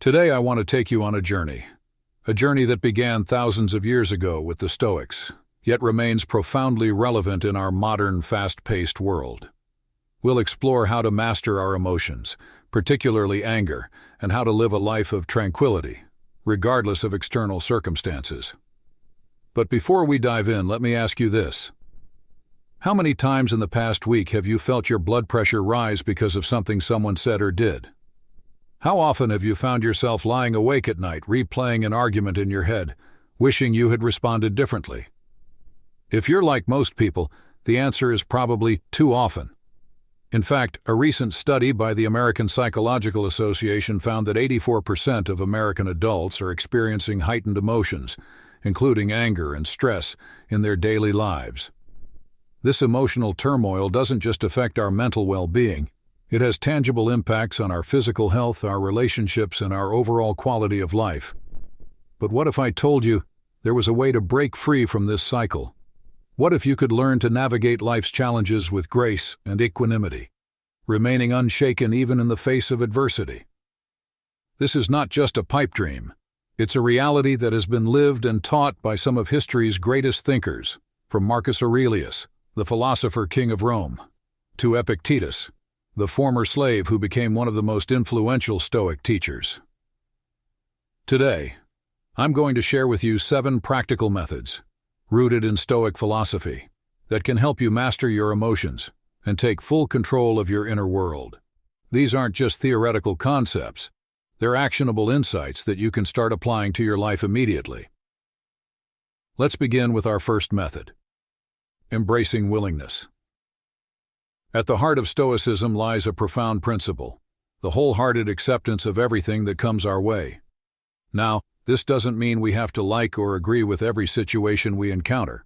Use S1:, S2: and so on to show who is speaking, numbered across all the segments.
S1: Today I want to take you on a journey that began thousands of years ago with the Stoics, yet remains profoundly relevant in our modern, fast-paced world. We'll explore how to master our emotions, particularly anger, and how to live a life of tranquility, regardless of external circumstances. But before we dive in, let me ask you this. How many times in the past week have you felt your blood pressure rise because of something someone said or did? How often have you found yourself lying awake at night, replaying an argument in your head, wishing you had responded differently? If you're like most people, the answer is probably too often. In fact, a recent study by the American Psychological Association found that 84% of American adults are experiencing heightened emotions, including anger and stress, in their daily lives. This emotional turmoil doesn't just affect our mental well-being. It has tangible impacts on our physical health, our relationships, and our overall quality of life. But what if I told you there was a way to break free from this cycle? What if you could learn to navigate life's challenges with grace and equanimity, remaining unshaken even in the face of adversity? This is not just a pipe dream. It's a reality that has been lived and taught by some of history's greatest thinkers, from Marcus Aurelius, the philosopher king of Rome, to Epictetus, the former slave who became one of the most influential Stoic teachers. Today, I'm going to share with you 7 practical methods, rooted in Stoic philosophy, that can help you master your emotions and take full control of your inner world. These aren't just theoretical concepts, they're actionable insights that you can start applying to your life immediately. Let's begin with our first method: embracing willingness. At the heart of Stoicism lies a profound principle: the wholehearted acceptance of everything that comes our way. Now, this doesn't mean we have to like or agree with every situation we encounter.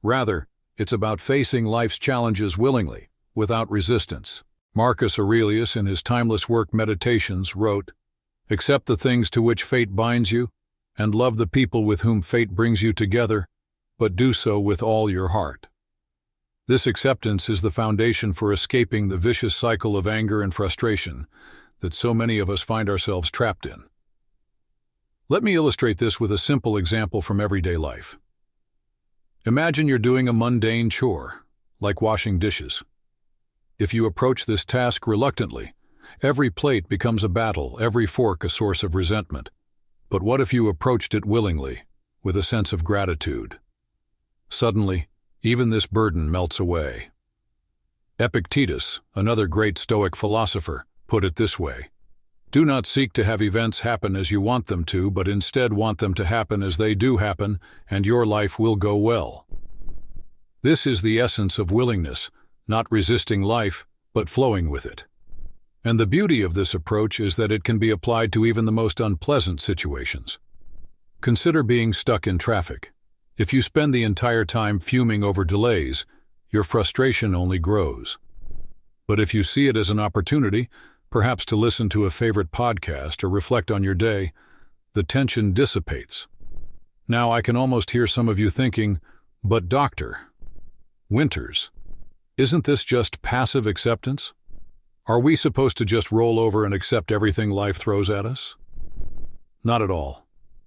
S1: Rather, it's about facing life's challenges willingly, without resistance. Marcus Aurelius, in his timeless work Meditations, wrote, "Accept the things to which fate binds you, and love the people with whom fate brings you together, but do so with all your heart." This acceptance is the foundation for escaping the vicious cycle of anger and frustration that so many of us find ourselves trapped in. Let me illustrate this with a simple example from everyday life. Imagine you're doing a mundane chore, like washing dishes. If you approach this task reluctantly, every plate becomes a battle, every fork a source of resentment. But what if you approached it willingly, with a sense of gratitude? Suddenly, even this burden melts away. Epictetus, another great Stoic philosopher, put it this way: "Do not seek to have events happen as you want them to, but instead want them to happen as they do happen, and your life will go well." This is the essence of willingness, not resisting life, but flowing with it. And the beauty of this approach is that it can be applied to even the most unpleasant situations. Consider being stuck in traffic. If you spend the entire time fuming over delays, your frustration only grows. But if you see it as an opportunity, perhaps to listen to a favorite podcast or reflect on your day, the tension dissipates. Now I can almost hear some of you thinking, "But Dr. Winters, isn't this just passive acceptance? Are we supposed to just roll over and accept everything life throws at us?" Not at all.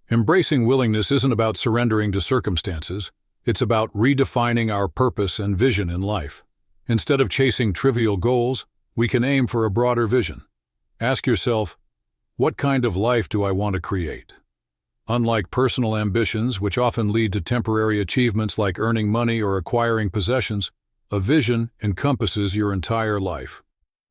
S1: Embracing willingness isn't about surrendering to circumstances, it's about redefining our purpose and vision in life. Instead of chasing trivial goals, we can aim for a broader vision. Ask yourself, what kind of life do I want to create? Unlike personal ambitions, which often lead to temporary achievements like earning money or acquiring possessions, a vision encompasses your entire life.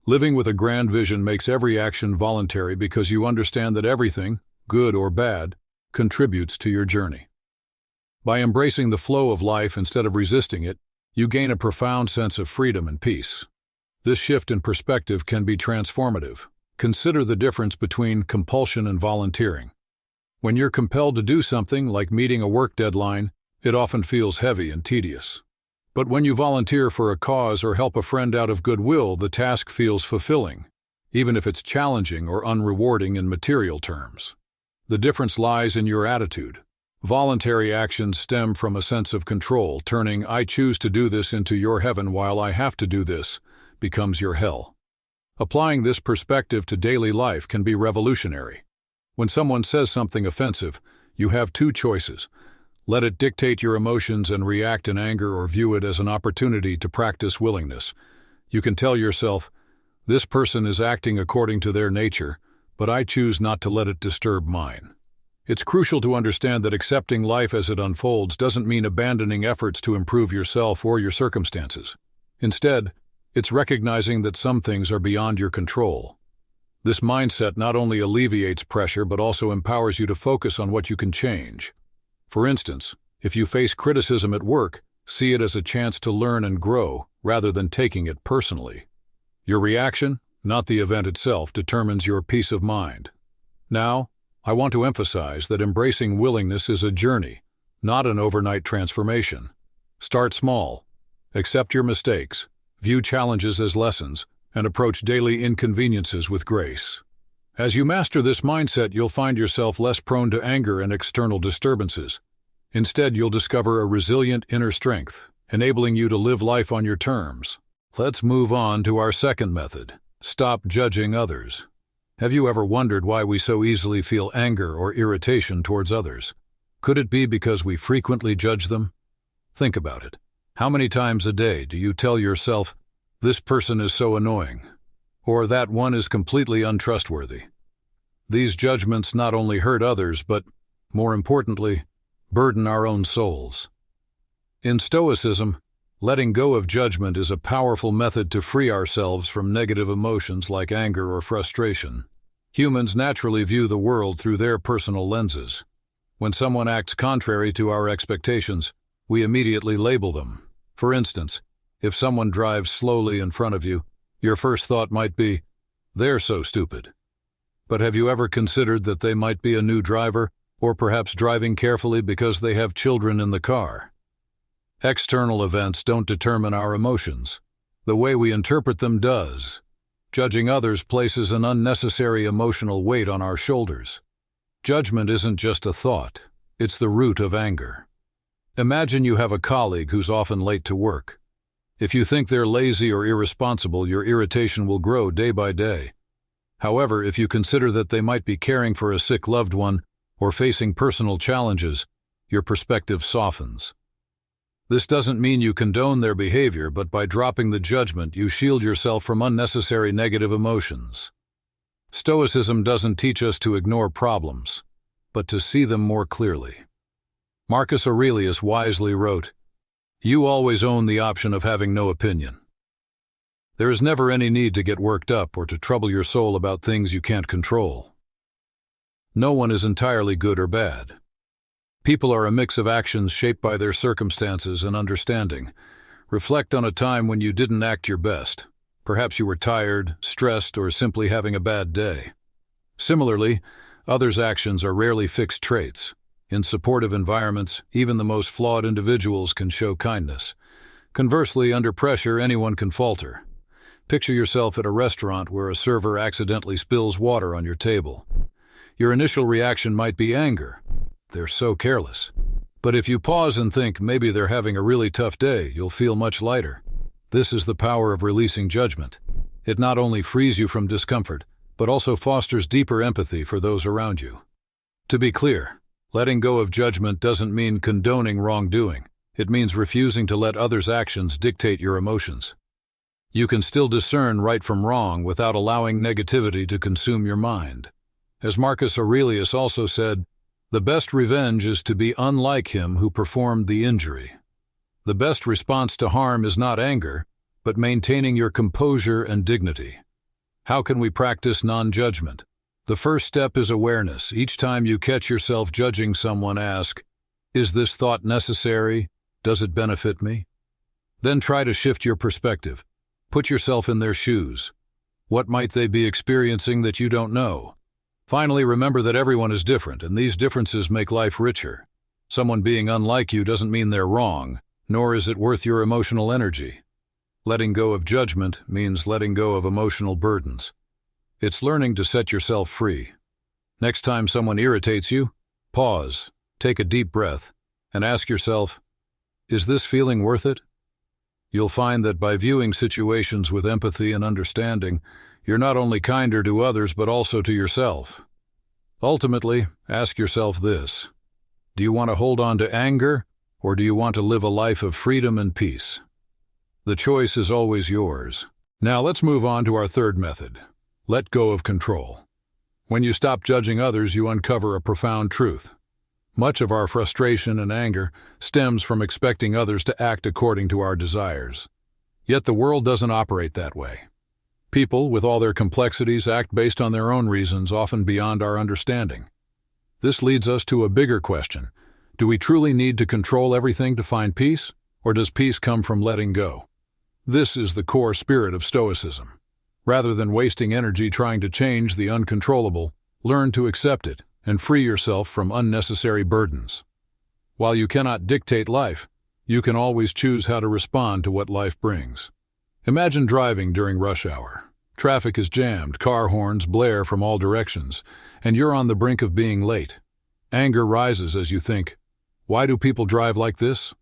S1: Living with a grand vision makes every action voluntary because you understand that everything, good or bad, contributes to your journey. By embracing the flow of life instead of resisting it, you gain a profound sense of freedom and peace. This shift in perspective can be transformative. Consider the difference between compulsion and volunteering. When you're compelled to do something, like meeting a work deadline, it often feels heavy and tedious. But when you volunteer for a cause or help a friend out of goodwill, the task feels fulfilling, even if it's challenging or unrewarding in material terms. The difference lies in your attitude. Voluntary actions stem from a sense of control, turning "I choose to do this" into "your heaven while I have to do this" becomes your hell. Applying this perspective to daily life can be revolutionary. When someone says something offensive, you have two choices. Let it dictate your emotions and react in anger, or view it as an opportunity to practice willingness. You can tell yourself, this person is acting according to their nature, but I choose not to let it disturb mine. It's crucial to understand that accepting life as it unfolds doesn't mean abandoning efforts to improve yourself or your circumstances. Instead, it's recognizing that some things are beyond your control. This mindset not only alleviates pressure but also empowers you to focus on what you can change. For instance, if you face criticism at work, see it as a chance to learn and grow rather than taking it personally. Your reaction, not the event itself, determines your peace of mind. Now, I want to emphasize that embracing willingness is a journey, not an overnight transformation. Start small. Accept your mistakes, view challenges as lessons, and approach daily inconveniences with grace. As you master this mindset, you'll find yourself less prone to anger and external disturbances. Instead, you'll discover a resilient inner strength, enabling you to live life on your terms. Let's move on to our second method. Stop judging others. Have you ever wondered why we so easily feel anger or irritation towards others? Could it be because we frequently judge them? Think about it. How many times a day do you tell yourself, this person is so annoying, or that one is completely untrustworthy? These judgments not only hurt others, but, more importantly, burden our own souls. In Stoicism, letting go of judgment is a powerful method to free ourselves from negative emotions like anger or frustration. Humans naturally view the world through their personal lenses. When someone acts contrary to our expectations, we immediately label them. For instance, if someone drives slowly in front of you, your first thought might be, they're so stupid. But have you ever considered that they might be a new driver, or perhaps driving carefully because they have children in the car? External events don't determine our emotions. The way we interpret them does. Judging others places an unnecessary emotional weight on our shoulders. Judgment isn't just a thought, it's the root of anger. Imagine you have a colleague who's often late to work. If you think they're lazy or irresponsible, your irritation will grow day by day. However, if you consider that they might be caring for a sick loved one or facing personal challenges, your perspective softens. This doesn't mean you condone their behavior, but by dropping the judgment, you shield yourself from unnecessary negative emotions. Stoicism doesn't teach us to ignore problems, but to see them more clearly. Marcus Aurelius wisely wrote, "You always own the option of having no opinion." There is never any need to get worked up or to trouble your soul about things you can't control. No one is entirely good or bad. People are a mix of actions shaped by their circumstances and understanding. Reflect on a time when you didn't act your best. Perhaps you were tired, stressed, or simply having a bad day. Similarly, others' actions are rarely fixed traits. In supportive environments, even the most flawed individuals can show kindness. Conversely, under pressure, anyone can falter. Picture yourself at a restaurant where a server accidentally spills water on your table. Your initial reaction might be anger. They're so careless. But if you pause and think maybe they're having a really tough day, you'll feel much lighter. This is the power of releasing judgment. It not only frees you from discomfort, but also fosters deeper empathy for those around you. To be clear, letting go of judgment doesn't mean condoning wrongdoing. It means refusing to let others' actions dictate your emotions. You can still discern right from wrong without allowing negativity to consume your mind. As Marcus Aurelius also said, the best revenge is to be unlike him who performed the injury. The best response to harm is not anger, but maintaining your composure and dignity. How can we practice non-judgment? The first step is awareness. Each time you catch yourself judging someone, ask, is this thought necessary? Does it benefit me? Then try to shift your perspective. Put yourself in their shoes. What might they be experiencing that you don't know? Finally, remember that everyone is different, and these differences make life richer. Someone being unlike you doesn't mean they're wrong, nor is it worth your emotional energy. Letting go of judgment means letting go of emotional burdens. It's learning to set yourself free. Next time someone irritates you, pause, take a deep breath, and ask yourself, is this feeling worth it? You'll find that by viewing situations with empathy and understanding, you're not only kinder to others but also to yourself. Ultimately, ask yourself this: do you want to hold on to anger, or do you want to live a life of freedom and peace? The choice is always yours. Now let's move on to our third method: let go of control. When you stop judging others, you uncover a profound truth. Much of our frustration and anger stems from expecting others to act according to our desires. Yet the world doesn't operate that way. People, with all their complexities, act based on their own reasons, often beyond our understanding. This leads us to a bigger question: do we truly need to control everything to find peace, or does peace come from letting go? This is the core spirit of Stoicism. Rather than wasting energy trying to change the uncontrollable, learn to accept it and free yourself from unnecessary burdens. While you cannot dictate life, you can always choose how to respond to what life brings. Imagine driving during rush hour. Traffic is jammed, car horns blare from all directions, and you're on the brink of being late. Anger rises as you think, why do people drive like this?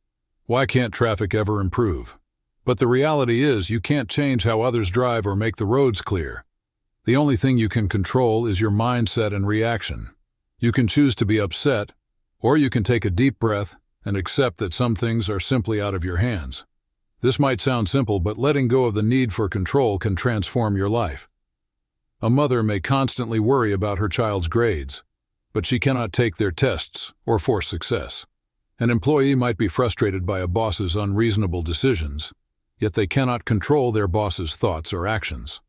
S1: Why can't traffic ever improve? But the reality is, you can't change how others drive or make the roads clear. The only thing you can control is your mindset and reaction. You can choose to be upset, or you can take a deep breath and accept that some things are simply out of your hands. This might sound simple, but letting go of the need for control can transform your life. A mother may constantly worry about her child's grades, but she cannot take their tests or force success. An employee might be frustrated by a boss's unreasonable decisions, yet they cannot control their boss's thoughts or actions.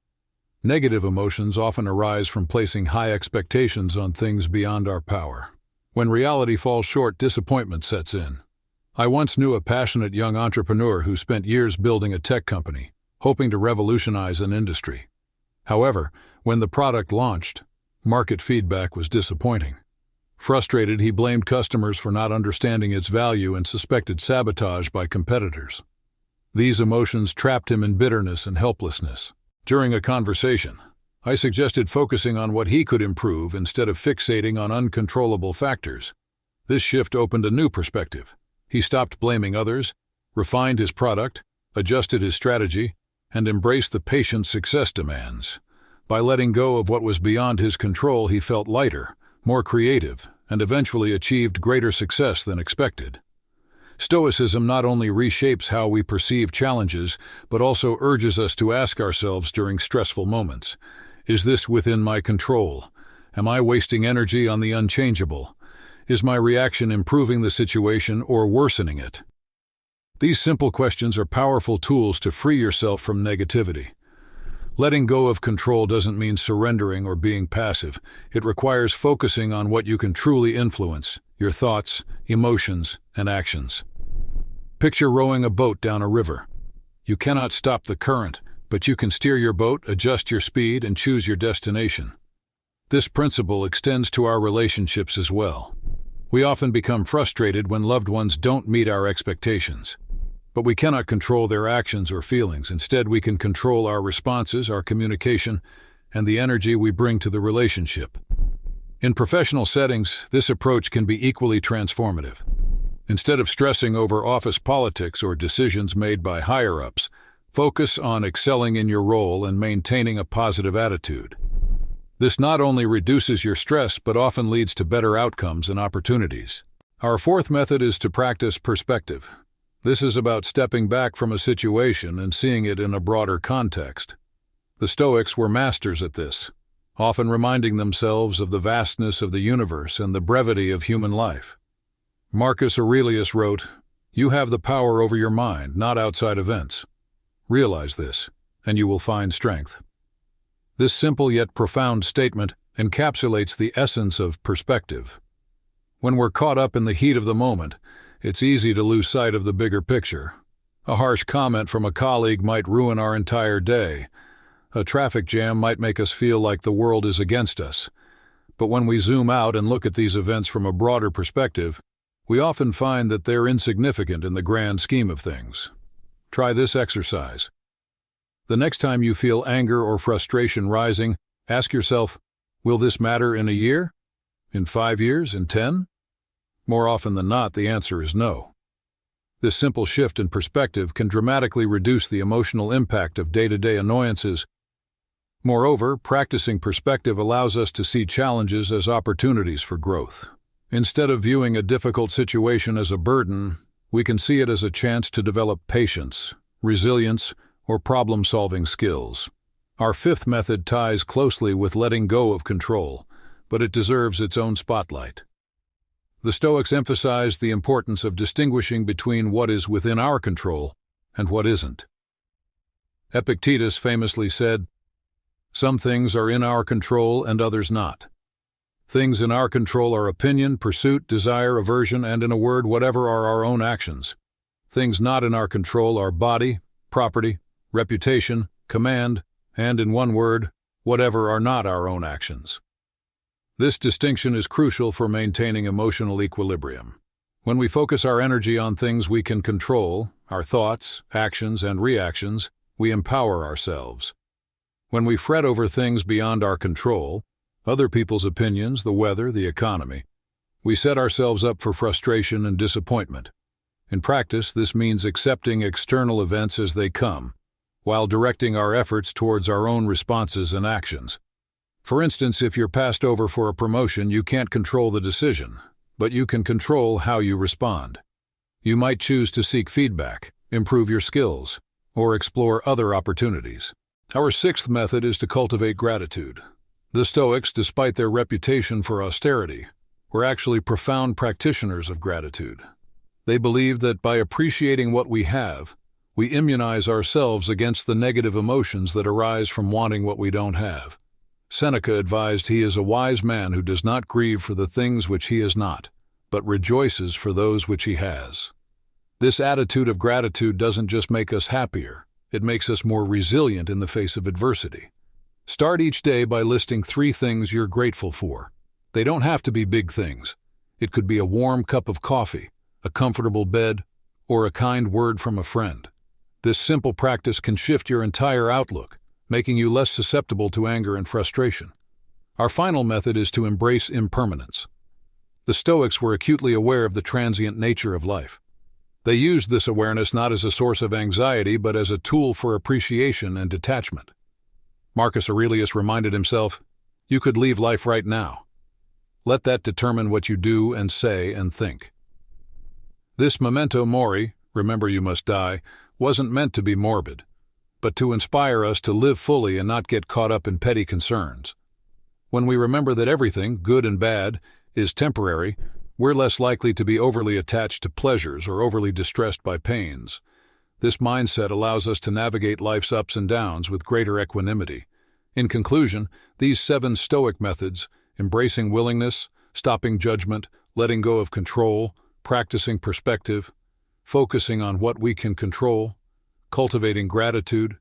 S1: Negative emotions often arise from placing high expectations on things beyond our power. When reality falls short, disappointment sets in. I once knew a passionate young entrepreneur who spent years building a tech company, hoping to revolutionize an industry. However, when the product launched, market feedback was disappointing. Frustrated, he blamed customers for not understanding its value and suspected sabotage by competitors. These emotions trapped him in bitterness and helplessness. During a conversation, I suggested focusing on what he could improve instead of fixating on uncontrollable factors. This shift opened a new perspective. He stopped blaming others, refined his product, adjusted his strategy, and embraced the patience success demands. By letting go of what was beyond his control, he felt lighter, more creative, and eventually achieved greater success than expected. Stoicism not only reshapes how we perceive challenges, but also urges us to ask ourselves during stressful moments: is this within my control? Am I wasting energy on the unchangeable? Is my reaction improving the situation or worsening it? These simple questions are powerful tools to free yourself from negativity. Letting go of control doesn't mean surrendering or being passive. It requires focusing on what you can truly influence: your thoughts, emotions, and actions. Picture rowing a boat down a river. You cannot stop the current, but you can steer your boat, adjust your speed, and choose your destination. This principle extends to our relationships as well. We often become frustrated when loved ones don't meet our expectations. But we cannot control their actions or feelings. Instead, we can control our responses, our communication, and the energy we bring to the relationship. In professional settings, this approach can be equally transformative. Instead of stressing over office politics or decisions made by higher-ups, focus on excelling in your role and maintaining a positive attitude. This not only reduces your stress, but often leads to better outcomes and opportunities. Our fourth method is to practice perspective. This is about stepping back from a situation and seeing it in a broader context. The Stoics were masters at this, often reminding themselves of the vastness of the universe and the brevity of human life. Marcus Aurelius wrote, "You have the power over your mind, not outside events. Realize this, and you will find strength." This simple yet profound statement encapsulates the essence of perspective. When we're caught up in the heat of the moment, it's easy to lose sight of the bigger picture. A harsh comment from a colleague might ruin our entire day. A traffic jam might make us feel like the world is against us. But when we zoom out and look at these events from a broader perspective, we often find that they're insignificant in the grand scheme of things. Try this exercise. The next time you feel anger or frustration rising, ask yourself, will this matter in a year? In 5 years? In 10? More often than not, the answer is no. This simple shift in perspective can dramatically reduce the emotional impact of day-to-day annoyances Moreover, practicing perspective allows us to see challenges as opportunities for growth. Instead of viewing a difficult situation as a burden, we can see it as a chance to develop patience, resilience, or problem-solving skills. Our fifth method ties closely with letting go of control, but it deserves its own spotlight. The Stoics emphasized the importance of distinguishing between what is within our control and what isn't. Epictetus famously said, "Some things are in our control and others not. Things in our control are opinion, pursuit, desire, aversion, and in a word, whatever are our own actions. Things not in our control are body, property, reputation, command, and in one word, whatever are not our own actions." This distinction is crucial for maintaining emotional equilibrium. When we focus our energy on things we can control, our thoughts, actions, and reactions, we empower ourselves. When we fret over things beyond our control, other people's opinions, the weather, the economy, we set ourselves up for frustration and disappointment. In practice, this means accepting external events as they come, while directing our efforts towards our own responses and actions. For instance, if you're passed over for a promotion, you can't control the decision, but you can control how you respond. You might choose to seek feedback, improve your skills, or explore other opportunities. Our sixth method is to cultivate gratitude. The Stoics, despite their reputation for austerity, were actually profound practitioners of gratitude. They believed that by appreciating what we have, we immunize ourselves against the negative emotions that arise from wanting what we don't have. Seneca advised, "He is a wise man who does not grieve for the things which he has not, but rejoices for those which he has." This attitude of gratitude doesn't just make us happier, it makes us more resilient in the face of adversity. Start each day by listing 3 things you're grateful for. They don't have to be big things. It could be a warm cup of coffee, a comfortable bed, or a kind word from a friend. This simple practice can shift your entire outlook, making you less susceptible to anger and frustration. Our final method is to embrace impermanence. The Stoics were acutely aware of the transient nature of life. They used this awareness not as a source of anxiety, but as a tool for appreciation and detachment. Marcus Aurelius reminded himself, "You could leave life right now. Let that determine what you do and say and think." This memento mori, remember you must die, wasn't meant to be morbid, but to inspire us to live fully and not get caught up in petty concerns. When we remember that everything, good and bad, is temporary, we're less likely to be overly attached to pleasures or overly distressed by pains. This mindset allows us to navigate life's ups and downs with greater equanimity. In conclusion, these 7 Stoic methods, embracing willingness, stopping judgment, letting go of control, practicing perspective, focusing on what we can control, cultivating gratitude,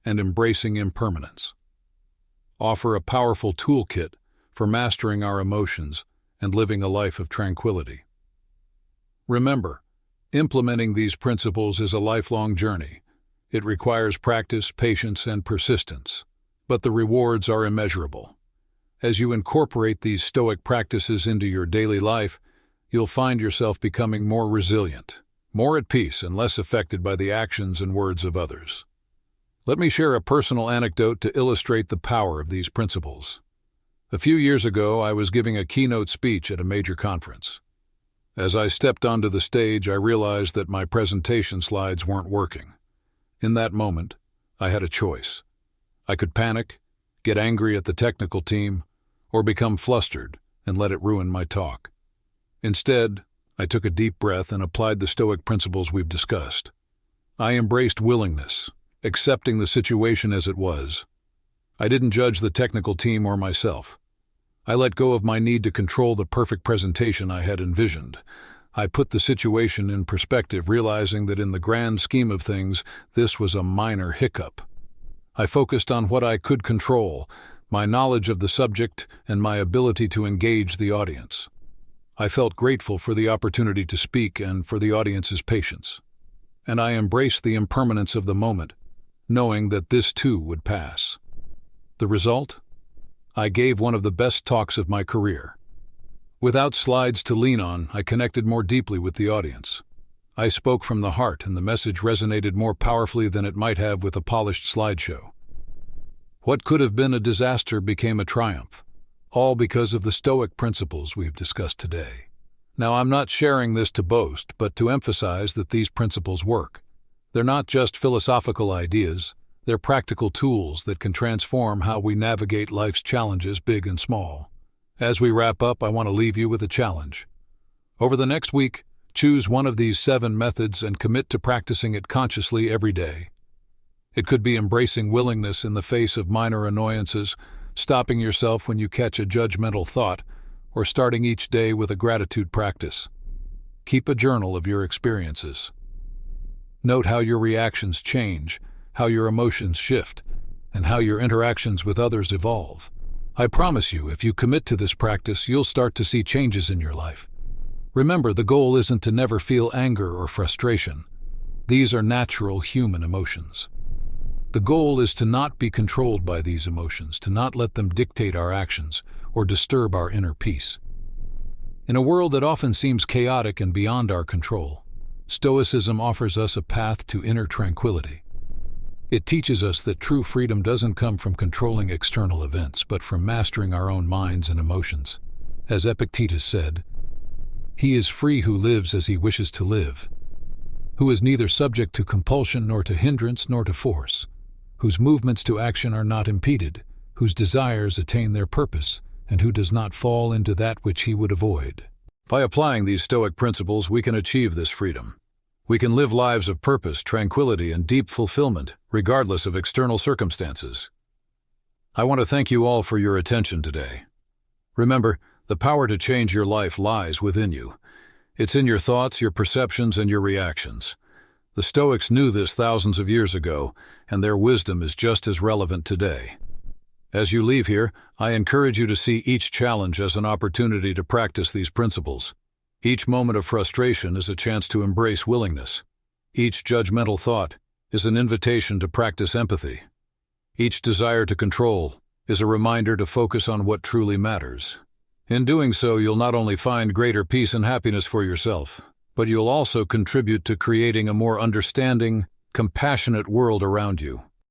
S1: and embracing impermanence, offer a powerful toolkit for mastering our emotions and living a life of tranquility. Remember, implementing these principles is a lifelong journey. It requires practice, patience, and persistence, but the rewards are immeasurable. As you incorporate these Stoic practices into your daily life, you'll find yourself becoming more resilient, more at peace, and less affected by the actions and words of others. Let me share a personal anecdote to illustrate the power of these principles. A few years ago, I was giving a keynote speech at a major conference. As I stepped onto the stage, I realized that my presentation slides weren't working. In that moment, I had a choice. I could panic, get angry at the technical team, or become flustered and let it ruin my talk. Instead, I took a deep breath and applied the Stoic principles we've discussed. I embraced willingness, accepting the situation as it was. I didn't judge the technical team or myself. I let go of my need to control the perfect presentation I had envisioned. I put the situation in perspective, realizing that in the grand scheme of things, this was a minor hiccup. I focused on what I could control, my knowledge of the subject and my ability to engage the audience. I felt grateful for the opportunity to speak and for the audience's patience. And I embraced the impermanence of the moment, knowing that this too would pass. The result? I gave one of the best talks of my career. Without slides to lean on, I connected more deeply with the audience. I spoke from the heart, and the message resonated more powerfully than it might have with a polished slideshow. What could have been a disaster became a triumph, all because of the Stoic principles we've discussed today. Now, I'm not sharing this to boast, but to emphasize that these principles work. They're not just philosophical ideas, they're practical tools that can transform how we navigate life's challenges, big and small. As we wrap up, I want to leave you with a challenge. Over the next week, choose one of these 7 methods and commit to practicing it consciously every day. It could be embracing willingness in the face of minor annoyances, stopping yourself when you catch a judgmental thought, or starting each day with a gratitude practice. Keep a journal of your experiences. Note how your reactions change, how your emotions shift, and how your interactions with others evolve. I promise you, if you commit to this practice, you'll start to see changes in your life. Remember, the goal isn't to never feel anger or frustration. These are natural human emotions. The goal is to not be controlled by these emotions, to not let them dictate our actions or disturb our inner peace. In a world that often seems chaotic and beyond our control, Stoicism offers us a path to inner tranquility. It teaches us that true freedom doesn't come from controlling external events, but from mastering our own minds and emotions. As Epictetus said, "He is free who lives as he wishes to live, who is neither subject to compulsion nor to hindrance nor to force, whose movements to action are not impeded, whose desires attain their purpose, and who does not fall into that which he would avoid." By applying these Stoic principles, we can achieve this freedom. We can live lives of purpose, tranquility, and deep fulfillment, regardless of external circumstances. I want to thank you all for your attention today. Remember, the power to change your life lies within you. It's in your thoughts, your perceptions, and your reactions. The Stoics knew this thousands of years ago, and their wisdom is just as relevant today. As you leave here, I encourage you to see each challenge as an opportunity to practice these principles. Each moment of frustration is a chance to embrace willingness. Each judgmental thought is an invitation to practice empathy. Each desire to control is a reminder to focus on what truly matters. In doing so, you'll not only find greater peace and happiness for yourself, but you'll also contribute to creating a more understanding, compassionate world around you.